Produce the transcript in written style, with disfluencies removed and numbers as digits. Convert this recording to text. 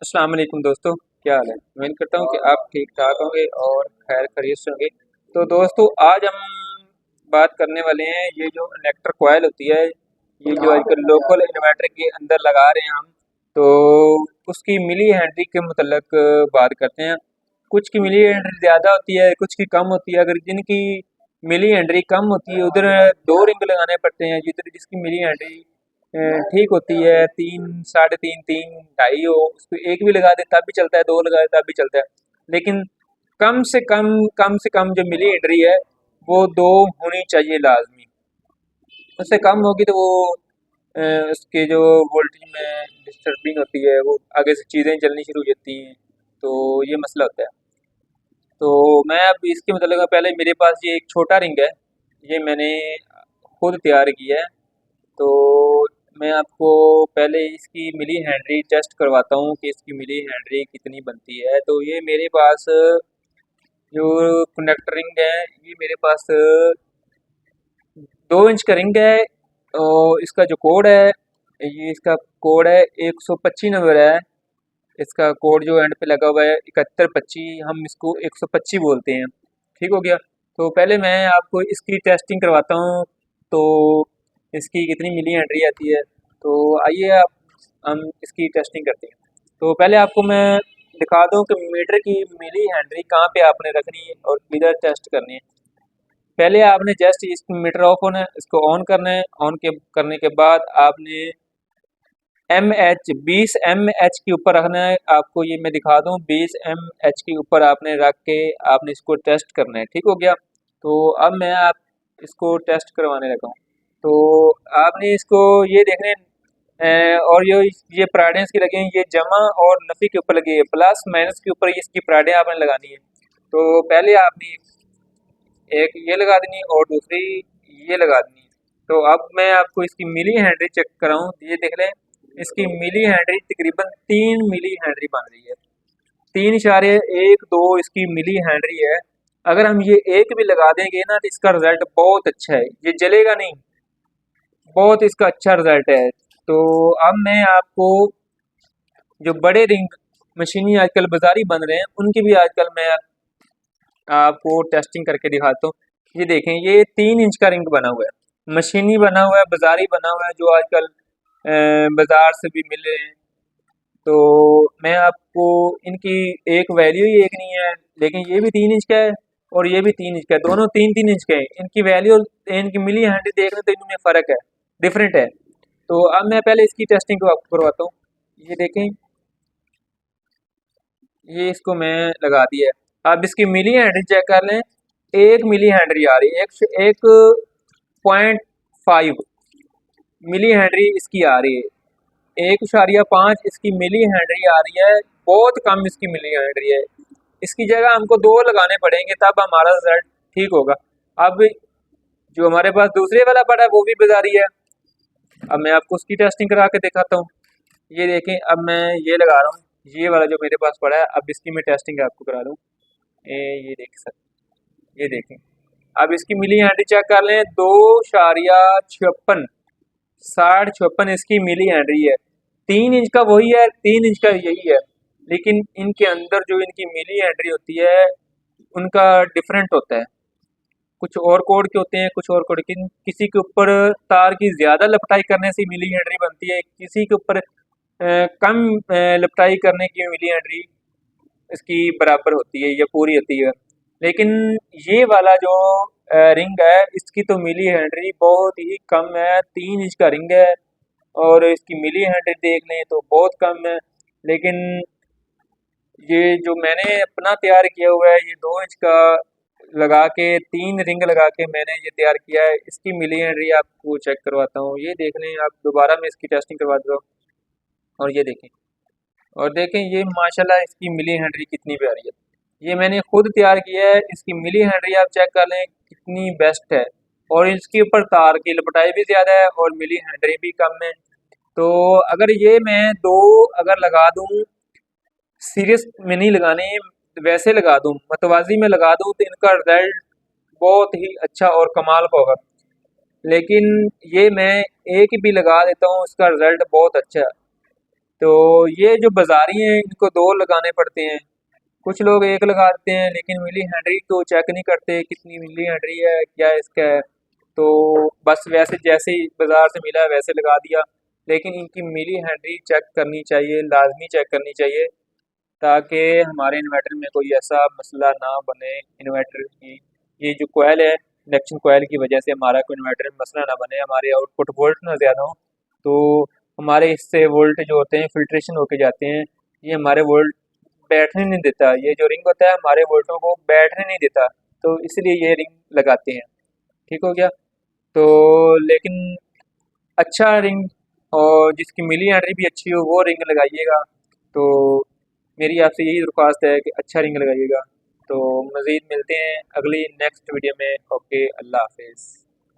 अस्सलाम वालेकुम दोस्तों, क्या हाल है। उम्मीद करता हूँ कि आप ठीक ठाक होंगे और खैर खैरियत से होंगे। तो दोस्तों आज हम बात करने वाले हैं ये जो इलेक्ट्रिक कॉइल होती है, ये जो आजकल लोकल इन्वर्टर के अंदर लगा रहे हैं हम, तो उसकी मिली हेनरी के मुतल्लक बात करते हैं। कुछ की मिली हेनरी ज़्यादा होती है, कुछ की कम होती है। अगर जिनकी मिली हेनरी कम होती है उधर दो रिंग लगाने पड़ते हैं, जिधर जिसकी मिली हेनरी ठीक होती है तीन साढ़े तीन तीन ढाई हो उसको एक भी लगा दे तब भी चलता है, दो लगा दे तब भी चलता है। लेकिन कम से कम जो मिली हेनरी है वो दो होनी चाहिए लाजमी। उससे कम होगी तो वो अ, उसके जो वोल्टेज में डिस्टर्बिंग होती है, वो आगे से चीज़ें चलनी शुरू हो जाती हैं, तो ये मसला होता है। तो मैं अब इसके मतलब पहले मेरे पास ये एक छोटा रिंग है, ये मैंने खुद तैयार किया है। तो मैं आपको पहले इसकी मिली हेनरी टेस्ट करवाता हूँ कि इसकी मिली हेनरी कितनी बनती है। तो ये मेरे पास जो कंडक्टर रिंग है, ये मेरे पास 2 इंच का रिंग है और इसका जो कोड है, ये इसका कोड है 125 नंबर है। इसका कोड जो एंड पे लगा हुआ है 7125, हम इसको 125 बोलते हैं। ठीक हो गया। तो पहले मैं आपको इसकी टेस्टिंग करवाता हूँ, तो इसकी कितनी मिली हेनरी आती है। तो आइए आप हम इसकी टेस्टिंग करते हैं। तो पहले आपको मैं दिखा दूँ कि मीटर की मिली हेनरी कहाँ पे आपने रखनी है और किधर टेस्ट करनी है। पहले आपने जस्ट इस मीटर ऑफ होना है, इसको ऑन करना है। ऑन के करने के बाद आपने MH 20 mH के ऊपर रखना है। आपको ये मैं दिखा दूँ, 20 mH के ऊपर आपने रख के आपने इसको टेस्ट करना है। ठीक हो गया। तो अब मैं आप इसको टेस्ट करवाने लगा हूँ। तो आपने इसको ये देखने और ये पराठे इसके लगे हैं, ये जमा और नफ़ी के ऊपर लगी है, प्लस माइनस के ऊपर इसकी पराठे आपने लगानी है। तो पहले आपने एक ये लगा देनी है और दूसरी ये लगा देनी है। तो अब मैं आपको इसकी मिली हेनरी चेक कराऊं, तो ये देख लें, इसकी मिली हेनरी तकरीबन 3 मिली हेनरी बन रही है। 3.12 इसकी मिली हेनरी है। अगर हम ये एक भी लगा देंगे ना तो इसका रिजल्ट बहुत अच्छा है, ये जलेगा नहीं, बहुत इसका अच्छा रिजल्ट है। तो अब मैं आपको जो बड़े रिंग मशीनी आजकल बाजारी बन रहे हैं उनकी भी आजकल मैं आपको टेस्टिंग करके दिखाता हूँ। ये देखें, ये 3 इंच का रिंग बना हुआ है, मशीनी बना हुआ है, बाजारी बना हुआ है, जो आजकल बाजार से भी मिल रहे हैं। तो मैं आपको इनकी एक वैल्यू ही एक नहीं है, लेकिन ये भी 3 इंच का है और ये भी 3 इंच का है, दोनों 3 3 इंच के हैं। इनकी वैल्यू, इनकी मिली हैंडी देख लें तो इनमें फ़र्क है, डिफरेंट है। तो अब मैं पहले इसकी टेस्टिंग को आपको करवाता हूँ। ये देखें, ये इसको मैं लगा दिया है। अब इसकी मिली हेनरी चेक कर लें, 1 मिली हेनरी आ रही है, 1.5 मिली हेनरी इसकी आ रही है। 1.5 इसकी मिली हेनरी आ रही है, बहुत कम इसकी मिली हेनरी है। इसकी जगह हमको दो लगाने पड़ेंगे तब हमारा रिजल्ट ठीक होगा। अब जो हमारे पास दूसरे वाला पड़ा है वो भी बाजारी है, अब मैं आपको उसकी टेस्टिंग करा के दिखाता हूँ। ये देखें, अब मैं ये लगा रहा हूँ, ये वाला जो मेरे पास पड़ा है, अब इसकी मैं टेस्टिंग आपको करा दूँ। ये देख सर, ये देखें, अब इसकी मिली हैंडी चेक कर लें, 2.56 60 56 इसकी मिली हैंडी है। 3 इंच का वही है, 3 इंच का यही है, लेकिन इनके अंदर जो इनकी मिली हैंडी होती है उनका डिफरेंट होता है। कुछ और कोड के होते हैं, कुछ और कोड की, किसी के ऊपर तार की ज़्यादा लपटाई करने से मिली हैंडी बनती है, किसी के ऊपर कम लपटाई करने की मिली हैंडी इसकी बराबर होती है या पूरी होती है। लेकिन ये वाला जो रिंग है इसकी तो मिली हेनरी बहुत ही कम है, 3 इंच का रिंग है और इसकी मिली हेनरी देख लें तो बहुत कम है। लेकिन ये जो मैंने अपना तैयार किया हुआ है, ये 2 इंच का लगा के, 3 रिंग लगा के मैंने ये तैयार किया है, इसकी मिली हेनरी आपको चेक करवाता हूँ। ये देख लें, आप दोबारा मैं इसकी टेस्टिंग करवा दो और ये देखें, और देखें ये माशाल्लाह इसकी मिली हेनरी कितनी प्यारी है। ये मैंने खुद तैयार किया है, इसकी मिली हेनरी आप चेक कर लें कितनी बेस्ट है, और इसके ऊपर तार की लपटाई भी ज़्यादा है और मिली हेनरी भी कम है। तो अगर ये मैं दो अगर लगा दूँ, सीरीज में नहीं लगाने, वैसे लगा दूँ, मतवाजी में लगा दूँ, तो इनका रिजल्ट बहुत ही अच्छा और कमाल का होगा। लेकिन ये मैं एक भी लगा देता हूँ, इसका रिजल्ट बहुत अच्छा है। तो ये जो बाज़ारी हैं इनको दो लगाने पड़ते हैं, कुछ लोग एक लगा देते हैं, लेकिन मिली हैंडरी को चेक नहीं करते कितनी मिली हैंडरी है क्या इसका है। तो बस वैसे जैसे ही बाज़ार से मिला वैसे लगा दिया, लेकिन इनकी मिली हैंडरी चेक करनी चाहिए, लाजमी चेक करनी चाहिए, ताकि हमारे इन्वर्टर में कोई ऐसा मसला ना बने। इन्वर्टर की ये जो कोयल है, इंडक्शन कोयल की वजह से हमारा कोई इन्वर्टर में मसला ना बने, हमारे आउटपुट वोल्ट ना ज़्यादा हो। तो हमारे इससे वोल्ट जो होते हैं फिल्ट्रेशन होके जाते हैं, ये हमारे वोल्ट बैठने नहीं देता, ये जो रिंग होता है हमारे वोल्टों को बैठने नहीं देता, तो इसलिए ये रिंग लगाते हैं। ठीक हो गया। तो लेकिन अच्छा रिंग और जिसकी मिली एंट्री भी अच्छी हो वो रिंग लगाइएगा। तो मेरी आपसे यही दरख्वास्त है कि अच्छा रिंग लगाइएगा। तो मज़ीद मिलते हैं अगली नेक्स्ट वीडियो में। ओके, अल्लाह हाफिज़।